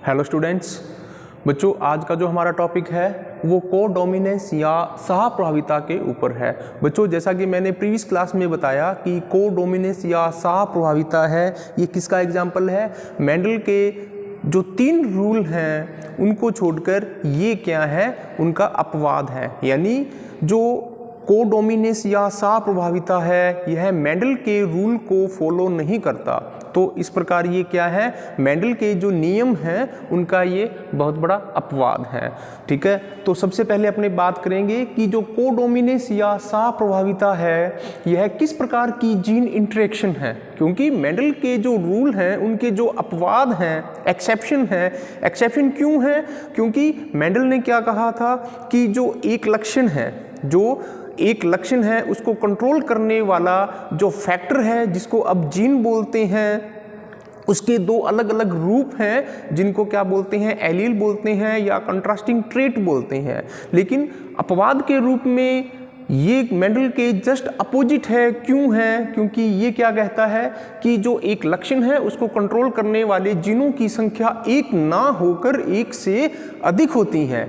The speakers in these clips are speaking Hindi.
हेलो स्टूडेंट्स, बच्चों आज का जो हमारा टॉपिक है वो कोडोमिनेंस या सहप्रभाविता के ऊपर है। बच्चों जैसा कि मैंने प्रीवियस क्लास में बताया कि कोडोमिनेंस या सहप्रभाविता है, ये किसका एग्जाम्पल है? मेंडल के जो 3 रूल हैं उनको छोड़कर ये क्या है, उनका अपवाद है। यानी जो कोडोमिनेंस या सहप्रभाविता है यह मेंडल के रूल को फॉलो नहीं करता। तो इस प्रकार ये क्या है, मेंडल के जो नियम हैं उनका ये बहुत बड़ा अपवाद है। ठीक है, तो सबसे पहले अपने बात करेंगे कि जो कोडोमिनेंस या सहप्रभाविता है यह किस प्रकार की जीन इंटरेक्शन है। क्योंकि मेंडल के जो रूल हैं उनके जो अपवाद हैं, एक्सेप्शन है। एक्सेप्शन क्यों है? क्योंकि मेंडल ने क्या कहा था कि जो एक लक्षण है उसको कंट्रोल करने वाला जो फैक्टर है जिसको अब जीन बोलते हैं, उसके 2 अलग अलग रूप हैं जिनको क्या बोलते हैं, एलील बोलते हैं या कंट्रास्टिंग ट्रेट बोलते हैं। लेकिन अपवाद के रूप में ये मेंडल के जस्ट अपोजिट है। क्यों है? क्योंकि ये क्या कहता है कि जो एक लक्षण है उसको कंट्रोल करने वाले जीनों की संख्या 1 ना होकर 1 से अधिक होती है।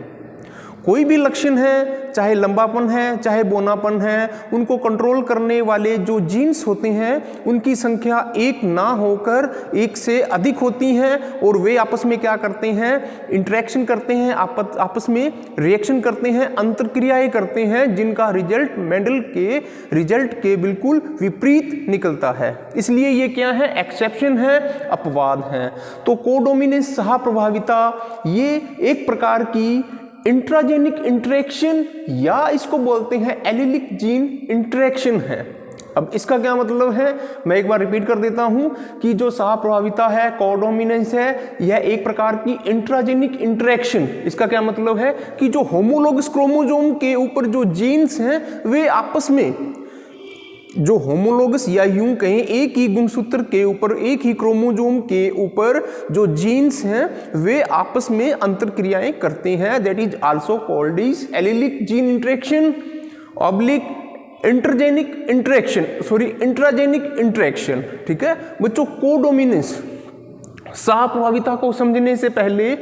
कोई भी लक्षण है, चाहे लंबापन है चाहे बोनापन है, उनको कंट्रोल करने वाले जो जीन्स होते हैं उनकी संख्या 1 ना होकर 1 से अधिक होती हैं और वे आपस में क्या करते हैं, इंटरेक्शन करते हैं, आपस में रिएक्शन करते हैं, अंतरक्रियाएं करते हैं, जिनका रिजल्ट मेंडल के रिजल्ट के बिल्कुल विपरीत निकलता है। इसलिए ये क्या है, एक्सेप्शन है, अपवाद है। तो कोडोमिनेंस सहप्रभाविता ये एक प्रकार की इंट्राजेनिक इंटरेक्शन या इसको बोलते हैं एलिलिक जीन इंटरेक्शन है। अब इसका क्या मतलब है, मैं एक बार रिपीट कर देता हूं कि जो सहप्रभाविता है, कोडोमिनेंस है, यह एक प्रकार की इंट्राजेनिक इंटरेक्शन। इसका क्या मतलब है कि जो होमोलोगस क्रोमोसोम के ऊपर जो जीन्स हैं वे आपस में, जो होमोलोगस या यूं कहें एक ही गुणसूत्र के ऊपर, एक ही क्रोमोसोम के ऊपर जो जीन्स हैं वे आपस में अंतरक्रियाएं करते हैं। That is also called is allylic gene interaction oblique intragenic interaction. ठीक है बच्चों, कोडोमिनेंस सहप्रभाविता को समझने से पहले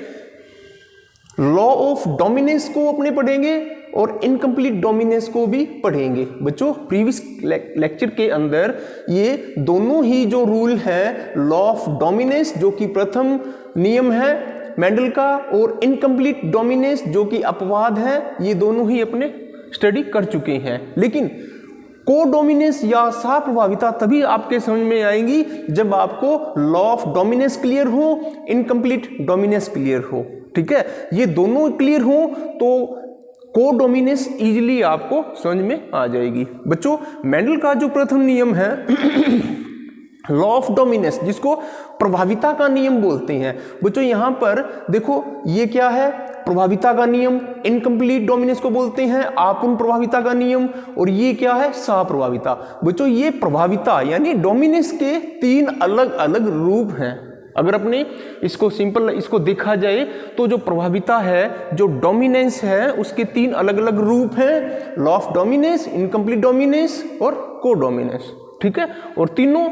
लॉ ऑफ डोमिनेंस को अपने पढ़ेंगे और इनकम्प्लीट डोमिनेंस को भी पढ़ेंगे। बच्चों प्रीवियस लेक्चर के अंदर ये दोनों ही जो रूल है, लॉ ऑफ डोमिनेंस जो कि प्रथम नियम है मेंडल का, और इनकम्प्लीट डोमिनेंस जो कि अपवाद है, ये दोनों ही अपने स्टडी कर चुके हैं। लेकिन कोडोमिनेंस या सहप्रभाविता तभी आपके समझ में आएंगी जब आपको लॉ ऑफ डोमिनेंस क्लियर हो, इनकम्प्लीट डोमिनेंस क्लियर हो। ठीक है, ये दोनों क्लियर हो तो कोडोमिनेंस इजीली आपको समझ में आ जाएगी। बच्चों मेंडल का जो प्रथम नियम है लॉ ऑफ डोमिनेंस, जिसको प्रभाविता का नियम बोलते हैं। बच्चों यहां पर देखो ये क्या है, प्रभाविता का नियम, इनकम्प्लीट डोमिनेंस को बोलते हैं आपूर्ण प्रभाविता का नियम, और ये क्या है, सहप्रभाविता। बच्चों ये प्रभाविता यानी डोमिनेंस के 3 अलग अलग रूप हैं। अगर अपने इसको सिंपल इसको देखा जाए तो जो प्रभाविता है, जो डोमिनेंस है, उसके 3 अलग अलग रूप हैं, law of dominance, incomplete dominance और कोडोमिनेंस। ठीक है, और तीनों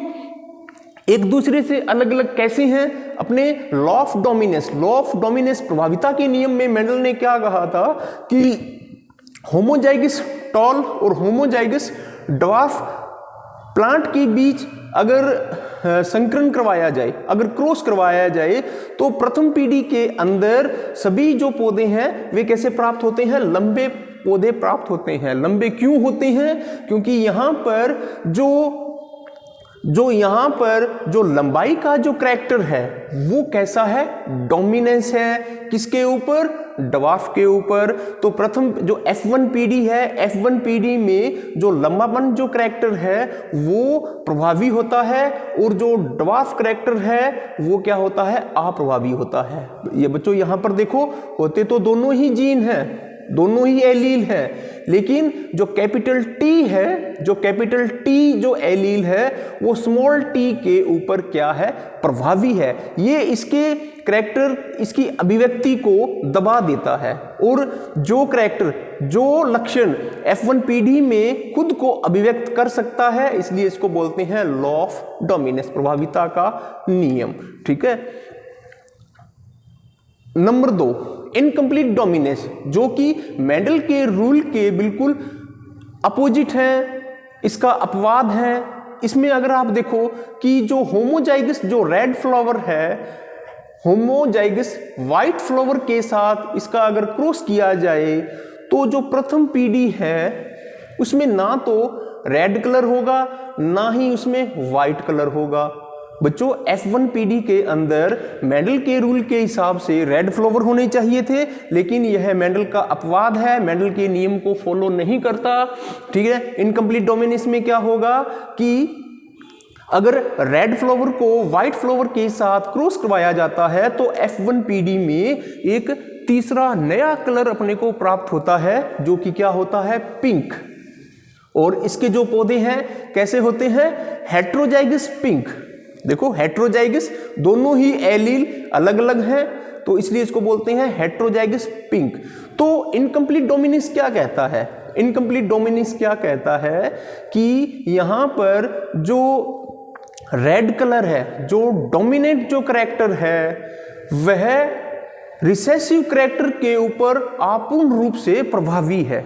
एक दूसरे से अलग अलग कैसे हैं? अपने लॉ ऑफ डोमिनेंस प्रभाविता के नियम में मेंडल ने क्या कहा था कि होमोजाइगस टॉल और होमोजाइगस ड्वार्फ प्लांट के बीच अगर संकरण करवाया जाए, अगर क्रॉस करवाया जाए, तो प्रथम पीढ़ी के अंदर सभी जो पौधे हैं वे कैसे प्राप्त होते हैं, लंबे पौधे प्राप्त होते हैं। लंबे क्यों होते हैं? क्योंकि यहाँ पर जो लंबाई का जो कैरेक्टर है वो कैसा है, डोमिनेंस है। किसके ऊपर? ड्वार्फ के ऊपर। तो प्रथम जो F1 पीढ़ी है, F1 पीढ़ी में जो लंबापन जो कैरेक्टर है वो प्रभावी होता है, और जो ड्वार्फ कैरेक्टर है वो क्या होता है, अप्रभावी होता है। ये बच्चों यहाँ पर देखो, होते तो दोनों ही जीन हैं, दोनों ही एलील है, लेकिन जो कैपिटल टी है, जो एलील है वो स्मॉल टी के ऊपर क्या है, प्रभावी है। ये इसके कैरेक्टर, इसकी अभिव्यक्ति को दबा देता है, और जो कैरेक्टर, जो लक्षण F1 पीढ़ी में खुद को अभिव्यक्त कर सकता है, इसलिए इसको बोलते हैं लॉ ऑफ डोमिनेंस, प्रभाविता का नियम। ठीक है, नंबर 2 इनकम्प्लीट डोमिनेंस, जो कि मेंडल के रूल के बिल्कुल अपोजिट है, इसका अपवाद है। इसमें अगर आप देखो कि जो होमोजाइगस जो रेड फ्लावर है, होमोजाइगस व्हाइट फ्लावर के साथ इसका अगर क्रॉस किया जाए तो जो प्रथम पीढ़ी है उसमें ना तो रेड कलर होगा ना ही उसमें व्हाइट कलर होगा। बच्चों F1 पीढ़ी के अंदर मेंडल के रूल के हिसाब से रेड फ्लावर होने चाहिए थे, लेकिन यह मेंडल का अपवाद है, मेंडल के नियम को फॉलो नहीं करता। ठीक है, इनकम्प्लीट डोमिनेंस में क्या होगा कि अगर रेड फ्लावर को व्हाइट फ्लावर के साथ क्रॉस करवाया जाता है तो F1 पीढ़ी में एक तीसरा नया कलर अपने को प्राप्त होता है, जो कि क्या होता है, पिंक। और इसके जो पौधे हैं कैसे होते हैं, हेट्रोजाइगस पिंक। देखो हेट्रोजाइगस, दोनों ही एलील अलग अलग हैं, तो इसलिए इसको बोलते हैं हेट्रोजाइगस पिंक। तो इनकम्प्लीट डोमिनेंस क्या कहता है, इनकम्प्लीट डोमिनेंस क्या कहता है कि यहां पर जो रेड कलर है, जो डोमिनेंट जो करैक्टर है, वह रिसेसिव करैक्टर के ऊपर अपूर्ण रूप से प्रभावी है।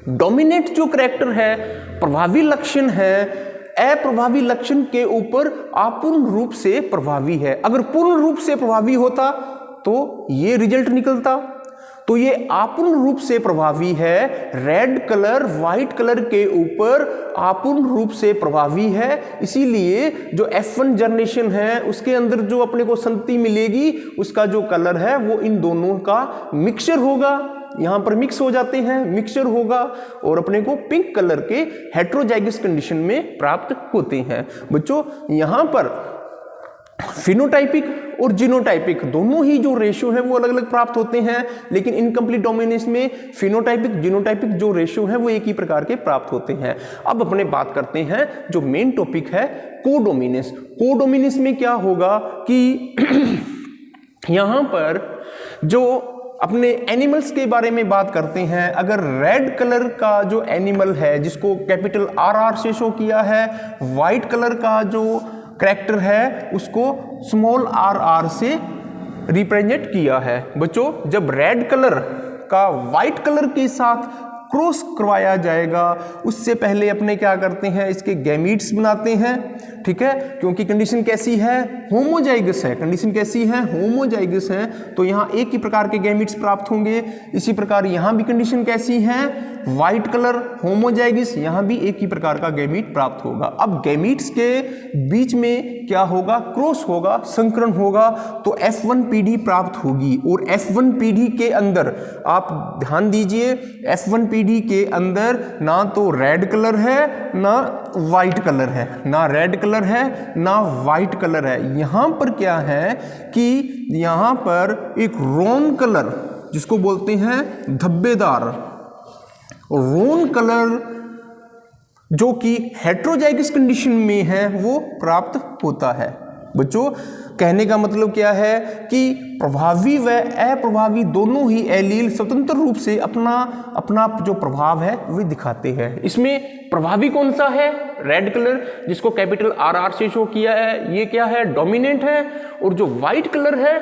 डोमिनेंट जो करैक्टर है, प्रभावी लक्षण है, अप्रभावी लक्षण के ऊपर अपूर्ण रूप से प्रभावी है। अगर पूर्ण रूप से प्रभावी होता तो ये रिजल्ट निकलता। तो ये अपूर्ण रूप से प्रभावी है, रेड कलर व्हाइट कलर के ऊपर अपूर्ण रूप से प्रभावी है। इसीलिए जो F1 जनरेशन है उसके अंदर जो अपने को संतति मिलेगी, उसका जो कलर है वो इन दोनों का मिक्सचर होगा, यहां पर मिक्स हो जाते हैं, मिक्सचर होगा और अपने को पिंक कलर के हेट्रोजाइगस कंडीशन में प्राप्त होते हैं। बच्चों यहां पर फिनोटाइपिक और जीनोटाइपिक दोनों ही जो रेशियो है वो अलग अलग प्राप्त होते हैं, लेकिन इनकम्प्लीट डोमिनेंस में फिनोटाइपिक जीनोटाइपिक जो रेशियो है वो एक ही प्रकार के प्राप्त होते हैं। अब अपने बात करते हैं जो मेन टॉपिक है कोडोमिनेंस। कोडोमिनेंस में क्या होगा कि यहां पर जो अपने एनिमल्स के बारे में बात करते हैं, अगर रेड कलर का जो एनिमल है जिसको कैपिटल RR से शो किया है, व्हाइट कलर का जो करैक्टर है उसको स्मॉल rr से रिप्रेजेंट किया है। बच्चों जब रेड कलर का व्हाइट कलर के साथ क्रॉस करवाया जाएगा उससे पहले अपने क्या करते हैं, इसके गैमीट्स बनाते हैं। ठीक है, क्योंकि कंडीशन कैसी है, होमोजाइगस है, कंडीशन कैसी है, होमोजाइगस है, तो यहाँ एक ही प्रकार के गैमीट्स प्राप्त होंगे। इसी प्रकार यहाँ भी कंडीशन कैसी है, व्हाइट कलर होमोजाइगस, यहाँ भी एक ही प्रकार का गैमीट प्राप्त होगा। अब गैमीट्स के बीच में क्या होगा, क्रॉस होगा, संकरण होगा, तो F1 पीढ़ी प्राप्त होगी। और F1 पीढ़ी के अंदर आप ध्यान दीजिए, F1 पीढ़ी के अंदर ना तो रेड कलर है ना व्हाइट कलर है, ना रेड कलर है ना व्हाइट कलर है। यहां पर क्या है कि यहां पर एक रोन कलर जिसको बोलते हैं धब्बेदार रोन कलर जो कि हेट्रोजाइगस कंडीशन में है वो प्राप्त होता है। बच्चों कहने का मतलब क्या है कि प्रभावी व अप्रभावी दोनों ही एलील स्वतंत्र रूप से अपना अपना जो प्रभाव है वो दिखाते हैं। इसमें प्रभावी कौन सा है, रेड कलर जिसको कैपिटल RR से शो किया है, ये क्या है, डोमिनेंट है। और जो व्हाइट कलर है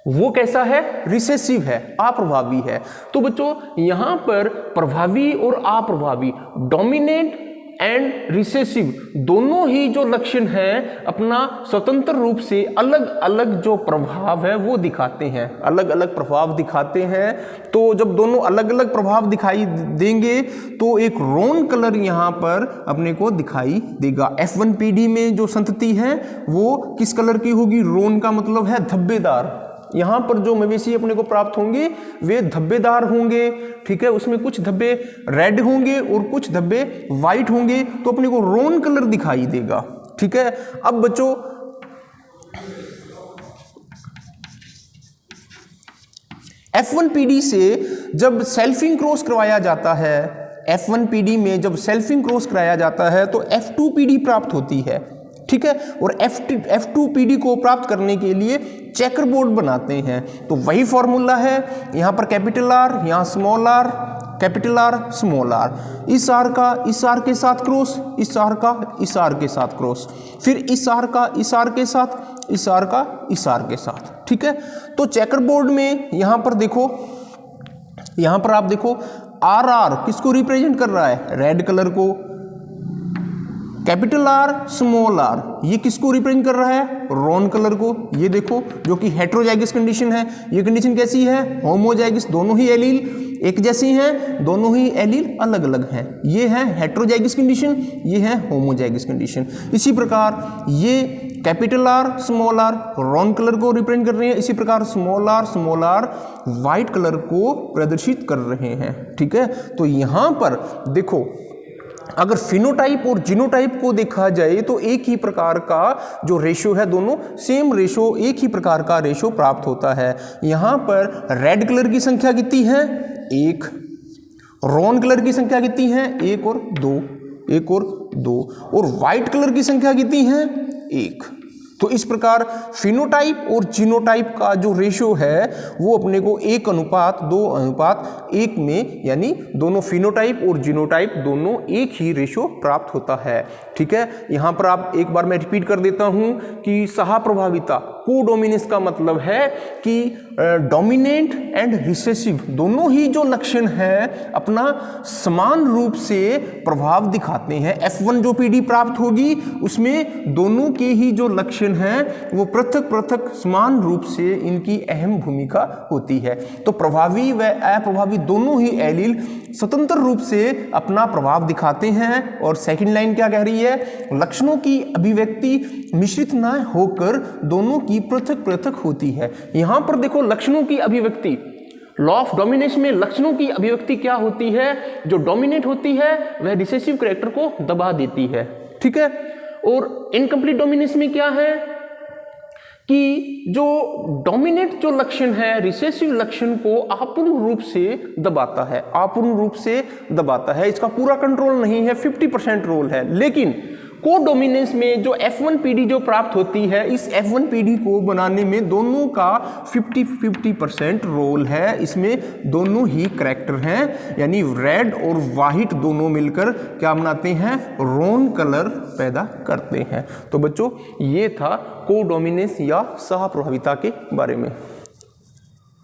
वो कैसा है, रिसेसिव है, अप्रभावी है। तो बच्चों यहां पर प्रभावी और अप्रभावी, डोमिनेंट एंड रिसेसिव दोनों ही जो लक्षण हैं अपना स्वतंत्र रूप से अलग अलग जो प्रभाव है वो दिखाते हैं, अलग अलग प्रभाव दिखाते हैं। तो जब दोनों अलग अलग प्रभाव दिखाई देंगे तो एक रोन कलर यहाँ पर अपने को दिखाई देगा। F1 पीढ़ी में जो संतति है वो किस कलर की होगी, रोन का मतलब है धब्बेदार। यहाँ पर जो मवेशी अपने को प्राप्त होंगे वे धब्बेदार होंगे। ठीक है, उसमें कुछ धब्बे रेड होंगे और कुछ धब्बे व्हाइट होंगे, तो अपने को रोन कलर दिखाई देगा। ठीक है, अब बच्चों F1 पीढ़ी से जब सेल्फिंग क्रॉस करवाया जाता है, F1 पीढ़ी में जब सेल्फिंग क्रॉस कराया जाता है तो F2 पीढ़ी प्राप्त होती है। ठीक है, और F2 पीढ़ी को प्राप्त करने के लिए चेकर बोर्ड बनाते हैं। तो वही फॉर्मूला है, यहाँ पर कैपिटल R, यहाँ small r, capital R small r, इस R का इस R के साथ क्रॉस, इस R का इस R के साथ क्रॉस, फिर इस R का इस R के साथ, इस आर का इस आर के साथ, ठीक है। तो चेकर बोर्ड में यहां पर देखो, यहां पर आप देखो आर आर किसको रिप्रेजेंट कर रहा है, रेड कलर को, कैपिटल आर स्मॉल आर ये किसको रिप्रेजेंट कर रहा है, ब्राउन कलर को। ये देखो जो कि हेट्रोजाइगस कंडीशन है, ये कंडीशन कैसी है, होमोजाइगस, दोनों ही एलील एक जैसी हैं, दोनों ही एलील अलग अलग हैं। ये है हेट्रोजाइगस कंडीशन, ये है होमोजाइगस कंडीशन। इसी प्रकार ये capital R small R brown colour को रिप्रेजेंट कर रहे हैं, इसी प्रकार स्मॉल आर व्हाइट कलर को प्रदर्शित कर रहे हैं, ठीक है। तो यहां पर देखो अगर फिनोटाइप और जीनोटाइप को देखा जाए तो एक ही प्रकार का जो रेशो है, दोनों सेम रेशो, एक ही प्रकार का रेशो प्राप्त होता है। यहां पर रेड कलर की संख्या कितनी है, 1, ब्राउन कलर की संख्या कितनी है, 1 और 2, और व्हाइट कलर की संख्या कितनी है, 1। तो इस प्रकार फिनोटाइप और जीनोटाइप का जो रेशो है वो अपने को 1:2:1 में, यानी दोनों फिनोटाइप और जीनोटाइप दोनों एक ही रेशो प्राप्त होता है, ठीक है। यहां पर आप एक बार मैं रिपीट कर देता हूं कि सहप्रभाविता कोडोमिनेंस का मतलब है कि डोमिनेंट एंड रिसेसिव दोनों ही जो लक्षण हैं अपना समान रूप से प्रभाव दिखाते हैं। F1 जो पीडी प्राप्त होगी उसमें दोनों के ही जो लक्षण हैं वो पृथक पृथक समान रूप से इनकी अहम भूमिका होती है। तो प्रभावी व अप्रभावी दोनों ही एलील स्वतंत्र रूप से अपना प्रभाव दिखाते हैं। और सेकंड लाइन क्या कह रही है, लक्षणों की अभिव्यक्ति मिश्रित न होकर दोनों की पृथक पृथक होती है। यहां पर देखो लक्षणों की अभिव्यक्ति, लॉ ऑफ डोमिनेशन में लक्षणों की अभिव्यक्ति क्या होती है, जो डोमिनेट होती है वह रिसेसिव कैरेक्टर को दबा देती है, ठीक है। और इनकम्प्लीट डोमिनेंस में क्या है कि जो डोमिनेट जो लक्षण है रिसेसिव लक्षण को अपूर्ण रूप से दबाता है, अपूर्ण रूप से दबाता है। इसका पूरा कंट्रोल नहीं है, 50% रोल है। लेकिन कोडोमिनेंस में जो F1 पीडी जो प्राप्त होती है, इस F1 पीडी को बनाने में दोनों का 50-50% रोल है। इसमें दोनों ही कैरेक्टर हैं, यानी रेड और व्हाइट दोनों मिलकर क्या बनाते हैं, ब्राउन कलर पैदा करते हैं। तो बच्चों ये था कोडोमिनेंस या सहप्रभाविता के बारे में।